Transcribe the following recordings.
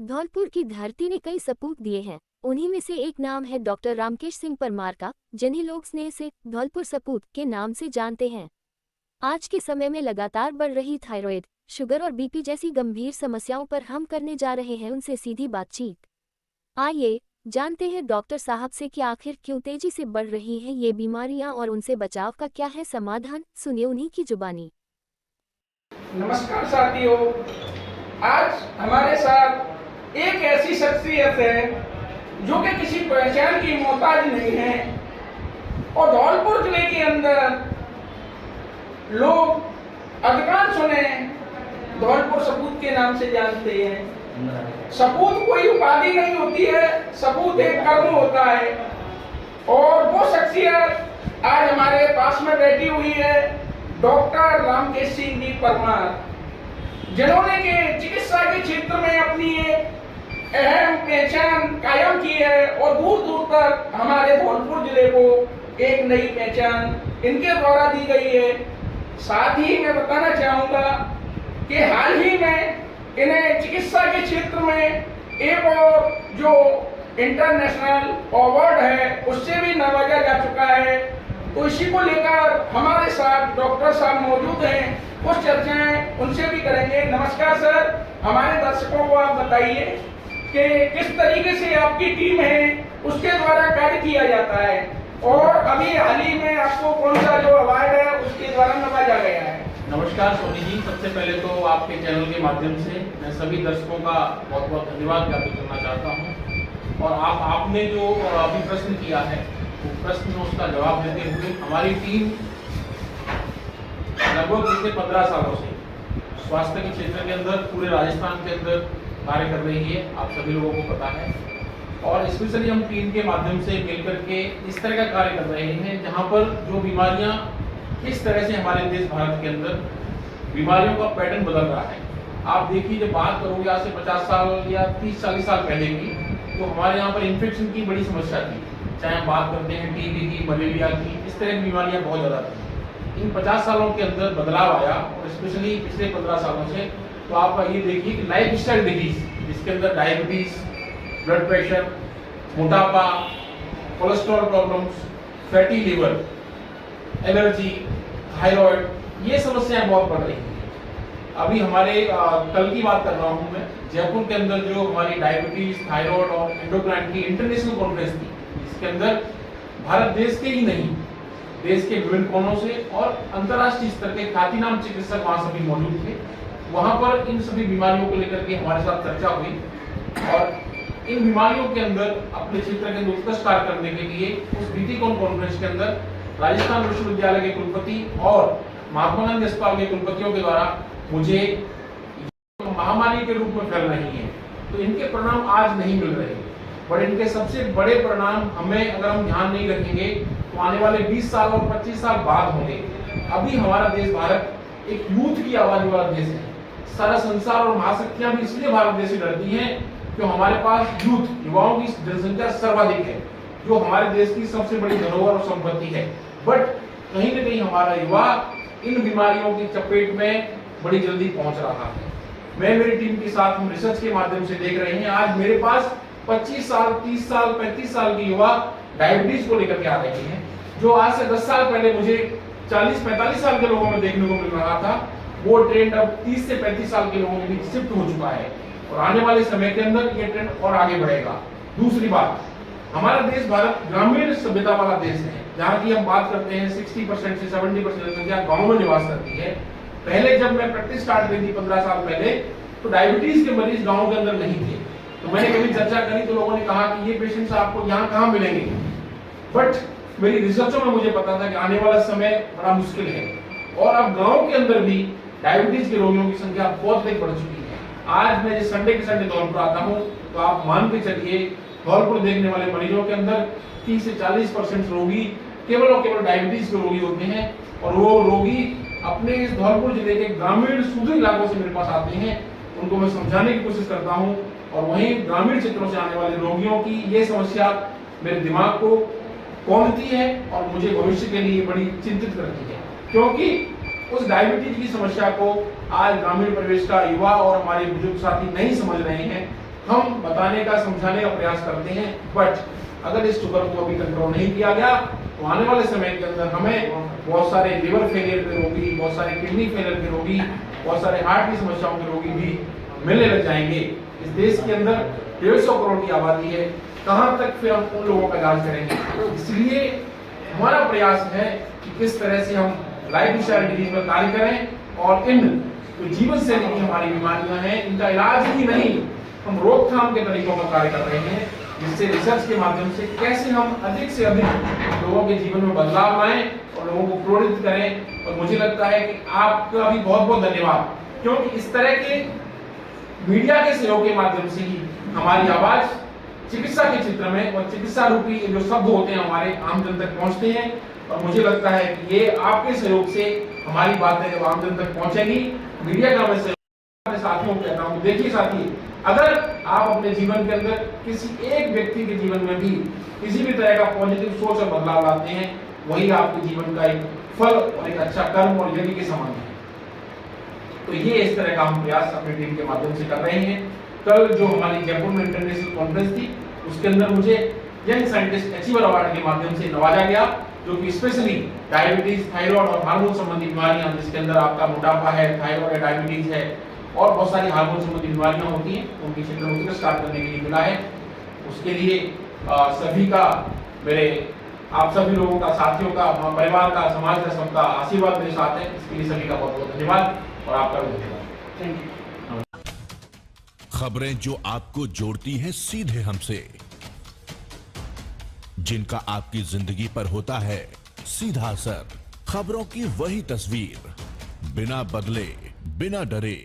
धौलपुर की धरती ने कई सपूत दिए हैं। उन्हीं में से एक नाम है डॉक्टर रामकेश सिंह परमार का, जिन्हें लोग स्नेह से धौलपुर सपूत के नाम से जानते हैं। आज के समय में लगातार बढ़ रही थायराइड, शुगर और बीपी जैसी गंभीर समस्याओं पर हम करने जा रहे हैं उनसे सीधी बातचीत। आइए जानते हैं डॉक्टर साहब से कि आखिर क्यों तेजी से बढ़ रही हैं ये बीमारियां और उनसे बचाव का क्या है समाधान। सुनिए उन्हीं की जुबानी। नमस्कार साथियों, आज हमारे साथ एक ऐसी शख्सियत है जो कि किसी पहचान की मोहताज नहीं है और धौलपुर जिले के अंदर लोग अधिकांश उन्हें धौलपुर सपूत के नाम से जानते हैं। सपूत कोई उपाधि नहीं होती है, सपूत एक कर्म होता है। और वो शख्सियत आज हमारे पास में बैठी हुई है, डॉक्टर रामकेश सिंह जी परमार, जिन्होंने के चिकित्सा के क्षेत्र में अपनी एक अहम पहचान कायम की है और दूर दूर तक हमारे धौलपुर जिले को एक नई पहचान इनके द्वारा दी गई है। साथ ही मैं बताना चाहूँगा कि हाल ही में इन्हें चिकित्सा के क्षेत्र में एक और जो इंटरनेशनल अवार्ड है उससे भी नवाजा जा चुका है। तो इसी को लेकर हमारे साथ डॉक्टर साहब मौजूद हैं, कुछ चर्चाएं उनसे भी करेंगे। नमस्कार सर, हमारे दर्शकों को आप बताइए कि किस तरीके से आपकी टीम है उसके द्वारा कार्य किया जाता है और अभी हाल ही में आपको कौन सा जो अवार्ड है उसके द्वारा नवाजा गया है। नमस्कार सोनी जी, सबसे पहले तो आपके चैनल के माध्यम से मैं सभी दर्शकों का बहुत बहुत धन्यवाद ज्ञापित करना चाहता हूं। और आपने जो अभी प्रश्न किया है वो प्रश्न में उसका जवाब देते हुए हमारी टीम लगभग पिछले 15 सालों से स्वास्थ्य के क्षेत्र के अंदर पूरे राजस्थान के अंदर कार्य कर रही है, आप सभी लोगों को पता है। और स्पेशली हम टीम के माध्यम से मिलकर के इस तरह का कार्य कर रहे हैं जहां पर जो बीमारियां किस तरह से हमारे देश भारत के अंदर बीमारियों का पैटर्न बदल रहा है। आप देखिए, जब बात करोगे आज से 50 साल या 30-40 साल पहले की, तो हमारे यहाँ पर इन्फेक्शन की बड़ी समस्या थी। चाहे हम बात करते हैं टीबी की, मलेरिया की, इस तरह की बीमारियां बहुत ज़्यादा थी। इन 50 सालों के अंदर बदलाव आया और स्पेशली पिछले 15 सालों से तो आप ये देखिए कि लाइफ स्टाइल डिजीज, जिसके अंदर डायबिटीज, ब्लड प्रेशर, मोटापा, cholesterol problems, fatty liver, allergy, thyroid, ये समस्याएं बहुत बढ़ रही हैं। अभी हमारे कल की बात कर रहा हूँ मैं, जयपुर के अंदर जो हमारी डायबिटीज, थायराइड और एंडोक्राइन की इंटरनेशनल कॉन्फ्रेंस थी, इसके अंदर भारत देश के ही नहीं, देश के विभिन्न कोनों से और अंतर्राष्ट्रीय स्तर के ख्यातिनाम चिकित्सक वहां सभी मौजूद थे। वहां पर इन सभी बीमारियों को लेकर के हमारे साथ चर्चा हुई और इन बीमारियों के अंदर अपने क्षेत्र के उत्कृष्ट कार्य करने के लिए उस बीटीकॉन कॉन्फ्रेंस के अंदर राजस्थान विश्वविद्यालय के कुलपति और महात्मा गांधी अस्पताल के कुलपतियों के द्वारा मुझे महामारी के रूप में फैल रही है, तो इनके परिणाम आज नहीं मिल रहे, पर इनके सबसे बड़े परिणाम हमें अगर हम ध्यान नहीं रखेंगे तो आने वाले 20 साल और 25 साल बाद होंगे। अभी हमारा देश भारत एक यूथ की आबादी वाला देश है। सारा संसार और महाशक्तियां भी इसलिए भारत देश से डरती हैं कि हमारे पास यूथ, युवाओं की जनसंख्या सर्वाधिक है, जो हमारे देश की सबसे बड़ी धरोहर और संपत्ति है। बट कहीं न कहीं हमारा युवा इन बीमारियों की चपेट में बड़ी जल्दी पहुंच रहा है। मैं मेरी टीम के साथ हम रिसर्च के माध्यम से देख रहे हैं, आज मेरे पास 25 साल, 30 साल, 35 साल की युवा डायबिटीज को लेकर के आ रहे हैं, जो आज से 10 साल पहले मुझे 40-45 साल के लोगों में देखने को मिल रहा था। वो ट्रेंड अब 30 से 35 साल के लोगों में भी शिफ्ट हो चुका है और आने वाले समय के अंदर ये ट्रेंड और आगे बढ़ेगा। दूसरी बात, हमारा देश भारत ग्रामीण सभ्यता वाला देश है, जहाँ की हम बात करते हैं 60% से 70% जनसंख्या गाँव में निवास करती है। पहले जब मैं प्रैक्टिस स्टार्ट करी थी 15 साल पहले, तो डायबिटीज के मरीज गाँव के अंदर नहीं थे। तो मैंने कभी चर्चा करी तो लोगों ने कहा कि ये पेशेंट्स आपको यहाँ कहाँ मिलेंगे, बट मेरी रिसर्चों में मुझे पता था कि आने वाला समय बड़ा मुश्किल है और अब गांव के अंदर भी डायबिटीज के रोगियों की संख्या बहुत अधिक बढ़ चुकी है। आज मैं जिस संडे के संडे धौलपुर आता हूँ तो आप मान के चलिए धौलपुर देखने वाले मरीजों के अंदर 30 से 40% रोगी केवल और केवल डायबिटीज के रोगी होते हैं और वो रोगी अपने इस धौलपुर जिले के ग्रामीण सुदूर इलाकों से मेरे पास आते हैं। उनको मैं समझाने की कोशिश करता हूँ और वहीं ग्रामीण क्षेत्रों से आने वाले रोगियों की ये समस्या मेरे दिमाग को कौंधती है और मुझे भविष्य के लिए बड़ी चिंतित करती है, क्योंकि उस डायबिटीज की समस्या को आज ग्रामीण परिवेश का युवा और हमारे बुजुर्ग साथी नहीं समझ रहे हैं। हम बताने का, समझाने का प्रयास करते हैं, बट अगर इस शुगर को अभी कंट्रोल नहीं किया गया तो आने वाले समय के अंदर हमें बहुत सारे लिवर फेलियर के रोगी, बहुत सारे किडनी फेलियर के रोगी, बहुत सारे हार्ट की समस्याओं के रोगी भी मिलने लग जाएंगे। इस देश के अंदर 150 करोड़ की आबादी है, कहां तक फिर हम उन लोगों का इलाज करेंगे? इसलिए हमारा प्रयास है कि किस तरह से हम लाइफ स्टाइल डिजीज पर कार्य करें और इन जो जीवन शैली की हमारी बीमारियां हैं इनका इलाज ही नहीं, हम रोकथाम के तरीकों पर कार्य कर रहे हैं, जिससे रिसर्च के माध्यम से कैसे हम अधिक से अधिक लोगों के जीवन में बदलाव लाएं और लोगों को प्रेरित करें। और मुझे लगता है कि आपका भी बहुत बहुत धन्यवाद, क्योंकि इस तरह के मीडिया के सहयोग के माध्यम से ही हमारी आवाज चिकित्सा के क्षेत्र में और चिकित्सा रूपी जो शब्द होते हैं हमारे आम जन तक पहुंचते हैं। और मुझे लगता है कि ये आपके सहयोग से हमारी बातें जब आम जन तक पहुंचेगी, मीडिया का मैं अपने साथियों को कहता हूँ, देखिए साथी, अगर आप अपने जीवन के अंदर किसी एक व्यक्ति के जीवन में भी किसी भी तरह का पॉजिटिव सोच और बदलाव लाते हैं, वही आपके जीवन का एक फल और एक अच्छा कर्म और यज्ञ के समान है। तो ये इस तरह का हम प्रयास अपनी टीम के माध्यम से कर रहे हैं। कल जो हमारी जयपुर में इंटरनेशनल कॉन्फ्रेंस थी, उसके अंदर मुझे यंग साइंटिस्ट अचीवर अवार्ड के माध्यम से नवाजा गया, जो कि स्पेशली डायबिटीज, थायराइड और हार्मोन संबंधी बीमारियां, जिसके अंदर आपका मोटापा है, थायराइड है, डायबिटीज है और बहुत सारी हार्मोन संबंधी बीमारियां होती हैं, उनके क्षेत्र में पुरस्कार करने के लिए मिला है। उसके लिए सभी का, मेरे आप सभी लोगों का, साथियों का, परिवार का, समाज का, सबका आशीर्वाद मेरे साथ है। इसके लिए सभी का बहुत बहुत धन्यवाद और आपका भी धन्यवाद। Thank you. खबरें जो आपको जोड़ती हैं सीधे हमसे, जिनका आपकी जिंदगी पर होता है सीधा असर, खबरों की वही तस्वीर, बिना बदले, बिना डरे।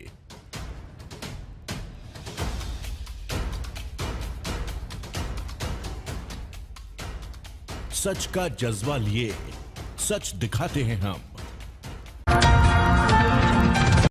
सच का जज्बा लिए सच दिखाते हैं हम।